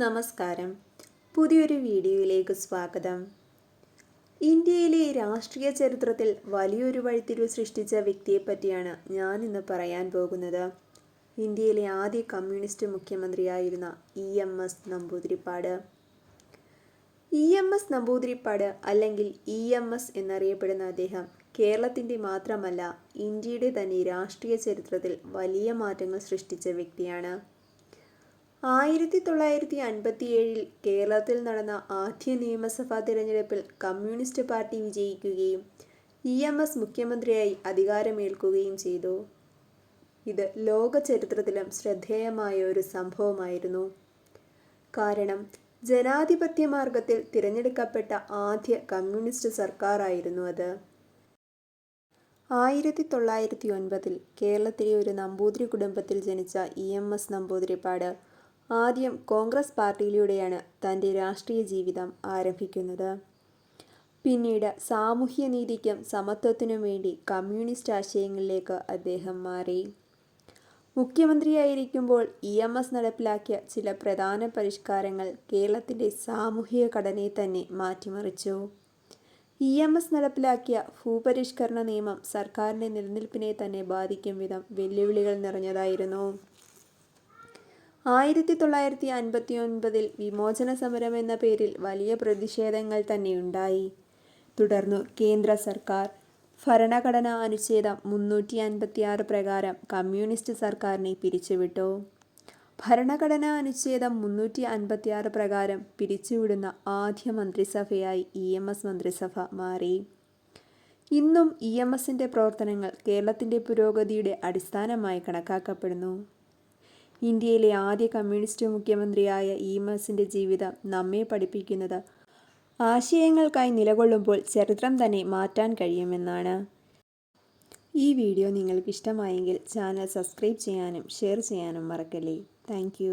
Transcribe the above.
നമസ്കാരം. പുതിയൊരു വീഡിയോയിലേക്ക് സ്വാഗതം. ഇന്ത്യയിലെ രാഷ്ട്രീയ ചരിത്രത്തിൽ വലിയൊരു വഴിത്തിരിവ് സൃഷ്ടിച്ച വ്യക്തിയെപ്പറ്റിയാണ് ഞാൻ ഇന്ന് പറയാൻ പോകുന്നത്. ഇന്ത്യയിലെ ആദ്യ കമ്മ്യൂണിസ്റ്റ് മുഖ്യമന്ത്രിയായിരുന്ന EMS നമ്പൂതിരിപ്പാട്. EMS നമ്പൂതിരിപ്പാട് അല്ലെങ്കിൽ EMS എന്നറിയപ്പെടുന്ന അദ്ദേഹം കേരളത്തിൻ്റെ മാത്രമല്ല ഇന്ത്യയുടെ തന്നെ രാഷ്ട്രീയ ചരിത്രത്തിൽ വലിയ മാറ്റങ്ങൾ സൃഷ്ടിച്ച വ്യക്തിയാണ്. 1957 കേരളത്തിൽ നടന്ന ആദ്യ നിയമസഭാ തിരഞ്ഞെടുപ്പിൽ കമ്മ്യൂണിസ്റ്റ് പാർട്ടി വിജയിക്കുകയും EMS മുഖ്യമന്ത്രിയായി അധികാരമേൽക്കുകയും ചെയ്തു. ഇത് ലോക ചരിത്രത്തിലും ശ്രദ്ധേയമായ ഒരു സംഭവമായിരുന്നു. കാരണം ജനാധിപത്യ മാർഗത്തിൽ തിരഞ്ഞെടുക്കപ്പെട്ട ആദ്യ കമ്മ്യൂണിസ്റ്റ് സർക്കാരായിരുന്നു അത്. 1909 കേരളത്തിലെ ഒരു നമ്പൂതിരി കുടുംബത്തിൽ ജനിച്ച EMS നമ്പൂതിരിപ്പാട് ആദ്യം കോൺഗ്രസ് പാർട്ടിയിലൂടെയാണ് തൻ്റെ രാഷ്ട്രീയ ജീവിതം ആരംഭിക്കുന്നത്. പിന്നീട് സാമൂഹ്യനീതിക്കും സമത്വത്തിനും വേണ്ടി കമ്മ്യൂണിസ്റ്റ് ആശയങ്ങളിലേക്ക് അദ്ദേഹം മാറി. മുഖ്യമന്ത്രിയായിരിക്കുമ്പോൾ EMS നടപ്പിലാക്കിയ ചില പ്രധാന പരിഷ്കാരങ്ങൾ കേരളത്തിൻ്റെ സാമൂഹിക ഘടനയെ തന്നെ മാറ്റിമറിച്ചു. EMS നടപ്പിലാക്കിയ ഭൂപരിഷ്കരണ നിയമം സർക്കാരിൻ്റെ നിലനിൽപ്പിനെ തന്നെ ബാധിക്കും വിധം വെല്ലുവിളികൾ നിറഞ്ഞതായിരുന്നു. 1959 വിമോചന സമരം എന്ന പേരിൽ വലിയ പ്രതിഷേധങ്ങൾ തന്നെയുണ്ടായി. തുടർന്നു കേന്ദ്ര സർക്കാർ ഭരണഘടനാ അനുച്ഛേദം 356 പ്രകാരം കമ്മ്യൂണിസ്റ്റ് സർക്കാരിനെ പിരിച്ചുവിട്ടു. ഭരണഘടനാ അനുച്ഛേദം 356 പ്രകാരം പിരിച്ചുവിടുന്ന ആദ്യ മന്ത്രിസഭയായി EMS മന്ത്രിസഭ മാറി. ഇന്നും EMSൻ്റെ പ്രവർത്തനങ്ങൾ കേരളത്തിൻ്റെ പുരോഗതിയുടെ അടിസ്ഥാനമായി കണക്കാക്കപ്പെടുന്നു. ഇന്ത്യയിലെ ആദ്യ കമ്മ്യൂണിസ്റ്റ് മുഖ്യമന്ത്രിയായ EMSൻ്റെ ജീവിതം നമ്മെ പഠിപ്പിക്കുന്നത് ആശയങ്ങൾക്കായി നിലകൊള്ളുമ്പോൾ ചരിത്രം തന്നെ മാറ്റാൻ കഴിയുമെന്നാണ്. ഈ വീഡിയോ നിങ്ങൾക്ക് ഇഷ്ടമായെങ്കിൽ ചാനൽ സബ്സ്ക്രൈബ് ചെയ്യാനും ഷെയർ ചെയ്യാനും മറക്കല്ലേ. താങ്ക്